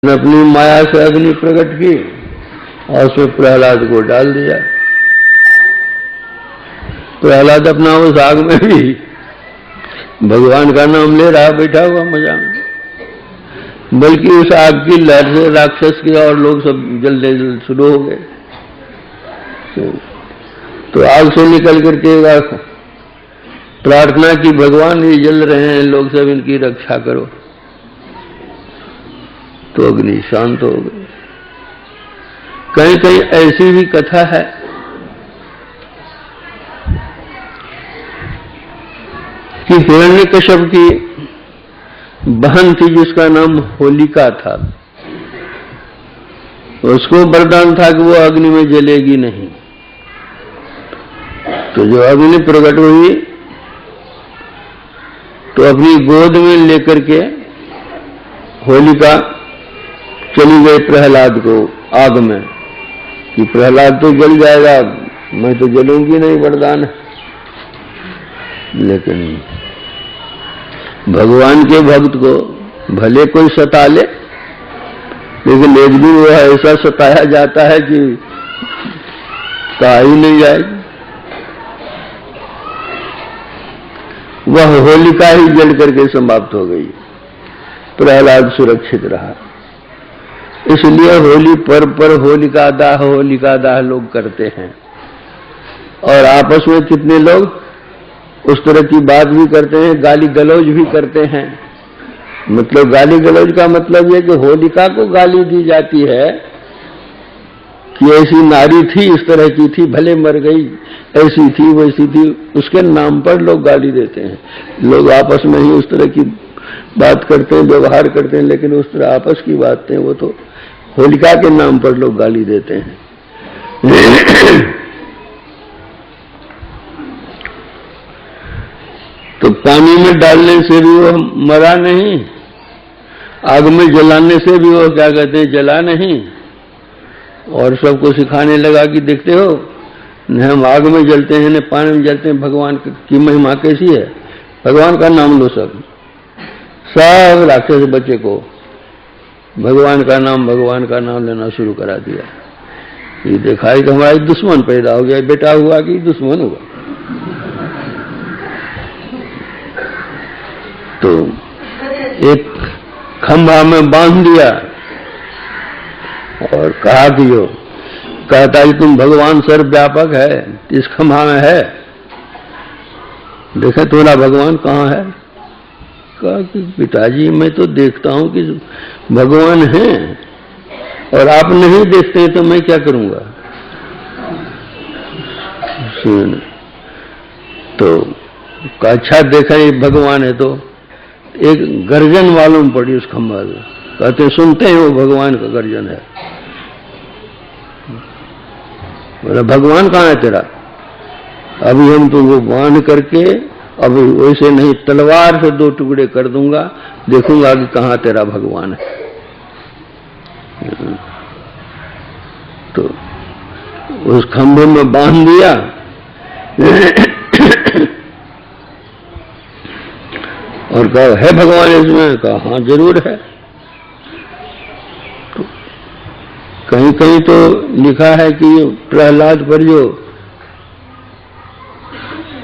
ने अपनी माया से अग्नि प्रकट की और उसमें प्रहलाद को डाल दिया। प्रहलाद अपना उस आग में भी भगवान का नाम ले रहा, बैठा हुआ मजा में, बल्कि उस आग की लहर से राक्षस के और लोग सब जलने शुरू हो गए। तो आग से निकल करके प्रार्थना की, भगवान ये जल रहे हैं लोग सब, इनकी रक्षा करो। तो अग्नि शांत हो गई। कहीं कहीं ऐसी भी कथा है कि हिरण्यकश्यप की बहन थी जिसका नाम होलिका था। उसको वरदान था कि वो अग्नि में जलेगी नहीं। तो जब अग्नि प्रकट हुई तो अपनी गोद में लेकर के होलिका चली गई प्रहलाद को आग में कि प्रहलाद तो जल जाएगा, मैं तो जलूंगी नहीं, वरदान है। लेकिन भगवान के भक्त को भले कोई सता ले, लेकिन एक दिन वो ऐसा सताया जाता है कि कहा ही नहीं जाएगी। वह होलिका ही जल करके समाप्त हो गई, प्रहलाद सुरक्षित रहा। इसलिए होली पर्व पर होलिका दाह लोग करते हैं। और आपस में कितने लोग उस तरह की बात भी करते हैं, गाली गलौज भी करते हैं। मतलब गाली गलौज का मतलब यह कि होलिका को गाली दी जाती है कि ऐसी नारी थी, इस तरह की थी, भले मर गई, ऐसी थी वैसी थी, उसके नाम पर लोग गाली देते हैं। लोग आपस में ही उस तरह की बात करते हैं, व्यवहार करते हैं, लेकिन उस तरह आपस की बातें वो तो होलिका के नाम पर लोग गाली देते हैं। तो पानी में डालने से भी वो मरा नहीं, आग में जलाने से भी वो क्या कहते हैं, जला नहीं। और सबको सिखाने लगा कि देखते हो न हम आग में जलते हैं न पानी में जलते हैं, भगवान की महिमा कैसी है, भगवान का नाम लो। सब राक्षस बच्चे को भगवान का नाम लेना शुरू करा दिया। ये देखा कि हमारा दुश्मन पैदा हो गया, बेटा हुआ कि दुश्मन हुआ। तो एक खंभा में बांध दिया और कहा कि जो कहता कि तुम भगवान सर्वव्यापक है, इस खंभा में है, देखे तुम्हारा भगवान कहाँ है। कहा कि पिताजी मैं तो देखता हूं कि भगवान है और आप नहीं देखते हैं, तो मैं क्या करूंगा। सुन तो अच्छा देखा ये भगवान है। तो एक गर्जन मालूम पड़ी उस खंभा में, कहते सुनते हैं वो भगवान का गर्जन है। बोला भगवान कहाँ है तेरा, अभी हम तो वो बांध करके अभी वैसे नहीं, तलवार से 2 टुकड़े कर दूंगा, देखूंगा कि कहाँ तेरा भगवान है। तो उस खंभे में बांध दिया और कहा है भगवान इसमें, कहा हाँ जरूर है। तो कहीं कहीं तो लिखा है कि प्रहलाद पर जो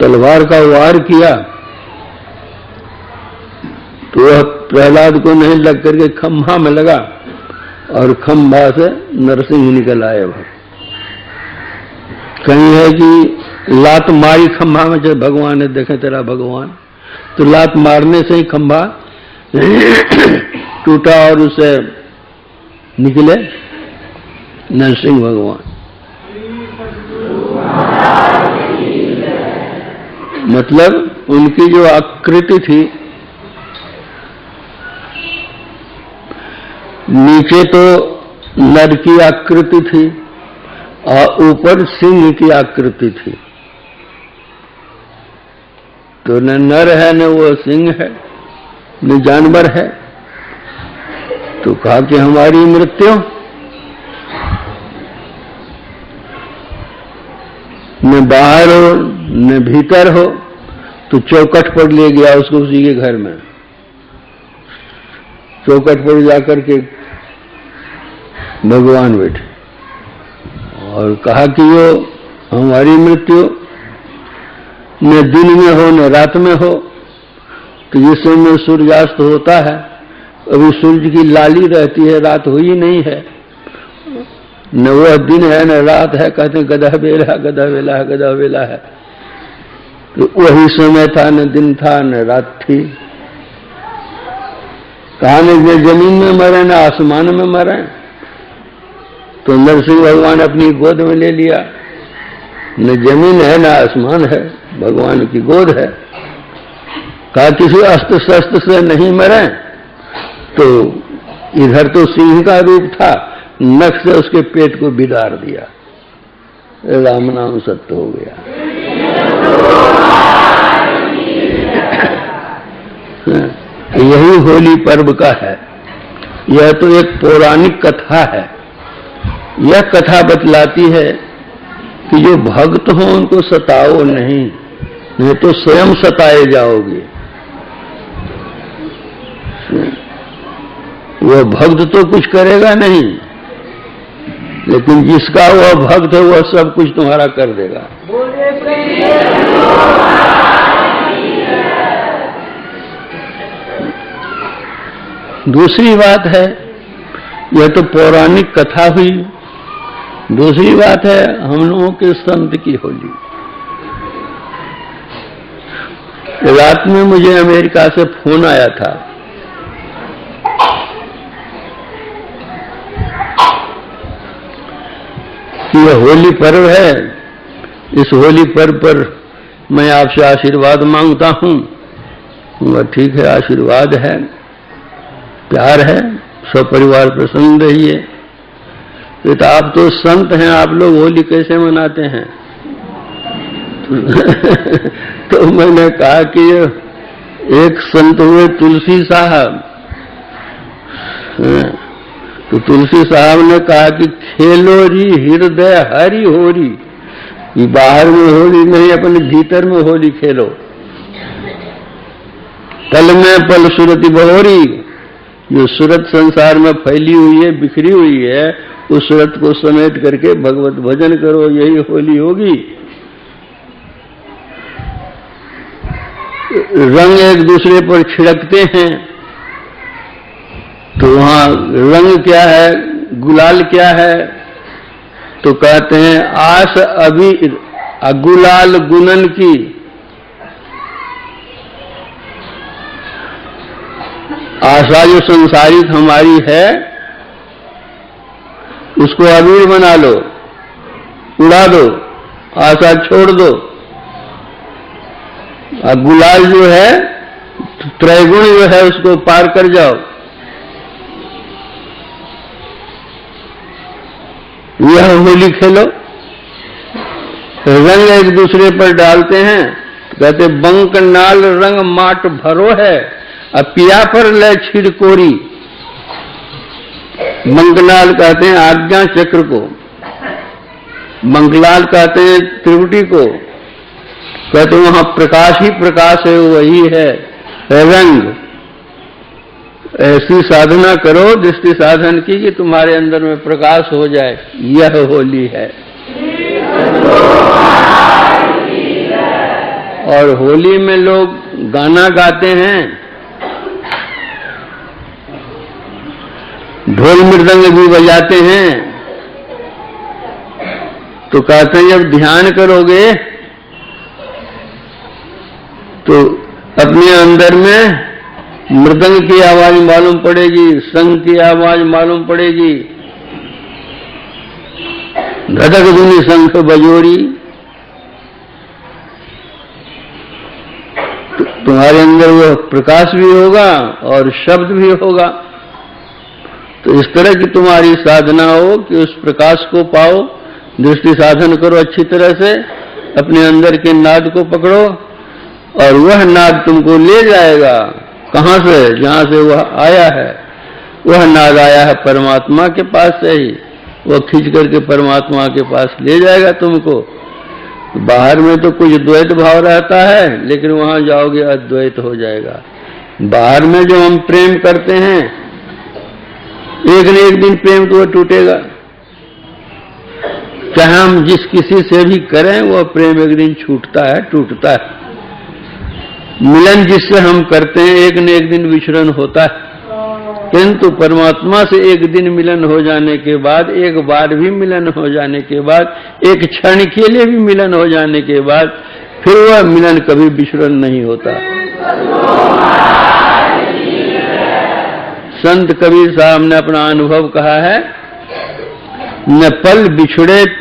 तलवार का वार किया तो वह प्रहलाद को नहीं लग करके खंभा में लगा और खंभा से नरसिंह निकल आए। वह कहीं है कि लात मारी खंभा में, जब भगवान ने देखे तेरा भगवान, तो लात मारने से ही खंभा टूटा और उसे निकले नरसिंह भगवान। मतलब उनकी जो आकृति थी, नीचे तो नर की आकृति थी और ऊपर सिंह की आकृति थी। तो न नर है न वो सिंह है न जानवर है। तो कहा कि हमारी मृत्यु न बाहर हो न भीतर हो, तो चौखट पर ले गया उसको उसी के घर में। चौखट पर जाकर के भगवान बैठे और कहा कि वो हमारी मृत्यु न दिन में हो न रात में हो। तो जिस समय सूर्यास्त होता है अभी सूर्य की लाली रहती है, रात हुई नहीं है, न वह दिन है न रात है। कहते हैं गधा बेला गधा बेला गधा बेला है। तो वही समय था, न दिन था न रात थी। कहा न जमीन में मरे न आसमान में मरे। तो नरसिंह भगवान अपनी गोद में ले लिया। न जमीन है न आसमान है, भगवान की गोद है। कहा किसी अस्त्र शस्त्र से नहीं मरे। तो इधर तो सिंह का रूप था, नख से उसके पेट को बिगाड़ दिया। राम नाम सत्य हो गया। यही होली पर्व का है। यह तो एक पौराणिक कथा है। यह कथा बतलाती है कि जो भक्त हो उनको सताओ नहीं तो स्वयं सताए जाओगे। वह भक्त तो कुछ करेगा नहीं, लेकिन जिसका वह भक्त है वह सब कुछ तुम्हारा कर देगा। दूसरी बात है, यह तो पौराणिक कथा हुई। दूसरी बात है हम लोगों के संत की होली। रात में मुझे अमेरिका से फोन आया था। कि यह होली पर्व है, इस होली पर्व पर मैं आपसे आशीर्वाद मांगता हूं। ठीक है, आशीर्वाद है, प्यार है, सब परिवार प्रसन्न रहिए। तो आप तो संत हैं, आप लोग होली कैसे मनाते हैं? तो मैंने कहा कि एक संत हुए तुलसी साहब। तो तुलसी साहब ने कहा कि खेलो री हृदय हरि होरी। ये बाहर में होली नहीं, अपने भीतर में होली खेलो। तल में पल सुरति बहोरी। जो सूरत संसार में फैली हुई है, बिखरी हुई है, उस सूरत को समेट करके भगवत भजन करो, यही होली होगी। रंग एक दूसरे पर छिड़कते हैं, तो वहां रंग क्या है, गुलाल क्या है? तो कहते हैं आस अभी गुलाल गुनन की। आशा जो संसारिक हमारी है उसको अबीर बना लो, उड़ा दो, आशा छोड़ दो। और गुलाल जो है, त्रैगुण जो है, उसको पार कर जाओ। यह होली खेलो। रंग एक दूसरे पर डालते हैं, कहते बंक नाल रंग माट भरो है, अब पिया पर ले छिड़कोरी। मंगलाल कहते हैं आज्ञा चक्र को, मंगलाल कहते हैं त्रिपुटी को। कहते वहां प्रकाश ही प्रकाश है, वही है रंग। ऐसी साधना करो दृष्टि साधन की कि तुम्हारे अंदर में प्रकाश हो जाए। यह होली है। और होली में लोग गाना गाते हैं, ढोल मृदंग भी बजाते हैं। तो कहते हैं जब ध्यान करोगे तो अपने अंदर में मृदंग की आवाज मालूम पड़ेगी, शंख की आवाज मालूम पड़ेगी, धड़क धुनी शंख बजोरी। तुम्हारे अंदर वह प्रकाश भी होगा और शब्द भी होगा। तो इस तरह की तुम्हारी साधना हो कि उस प्रकाश को पाओ। दृष्टि साधन करो अच्छी तरह से, अपने अंदर के नाद को पकड़ो और वह नाद तुमको ले जाएगा। कहां से? जहां से वह आया है। वह नाद आया है परमात्मा के पास से ही, वह खींच करके परमात्मा के पास ले जाएगा तुमको। बाहर में तो कुछ द्वैत भाव रहता है, लेकिन वहां जाओगे अद्वैत हो जाएगा। बाहर में जो हम प्रेम करते हैं एक न एक दिन प्रेम तो वो टूटेगा। चाहे हम जिस किसी से भी करें वो प्रेम एक दिन छूटता है, टूटता है। मिलन जिससे हम करते हैं एक न एक दिन विचरण होता है, किंतु परमात्मा से एक दिन मिलन हो जाने के बाद, एक बार भी मिलन हो जाने के बाद, एक क्षण के लिए भी मिलन हो जाने के बाद फिर वह मिलन कभी विचरण नहीं होता। संत कबीर साहब ने अपना अनुभव कहा है, न पल बिछड़े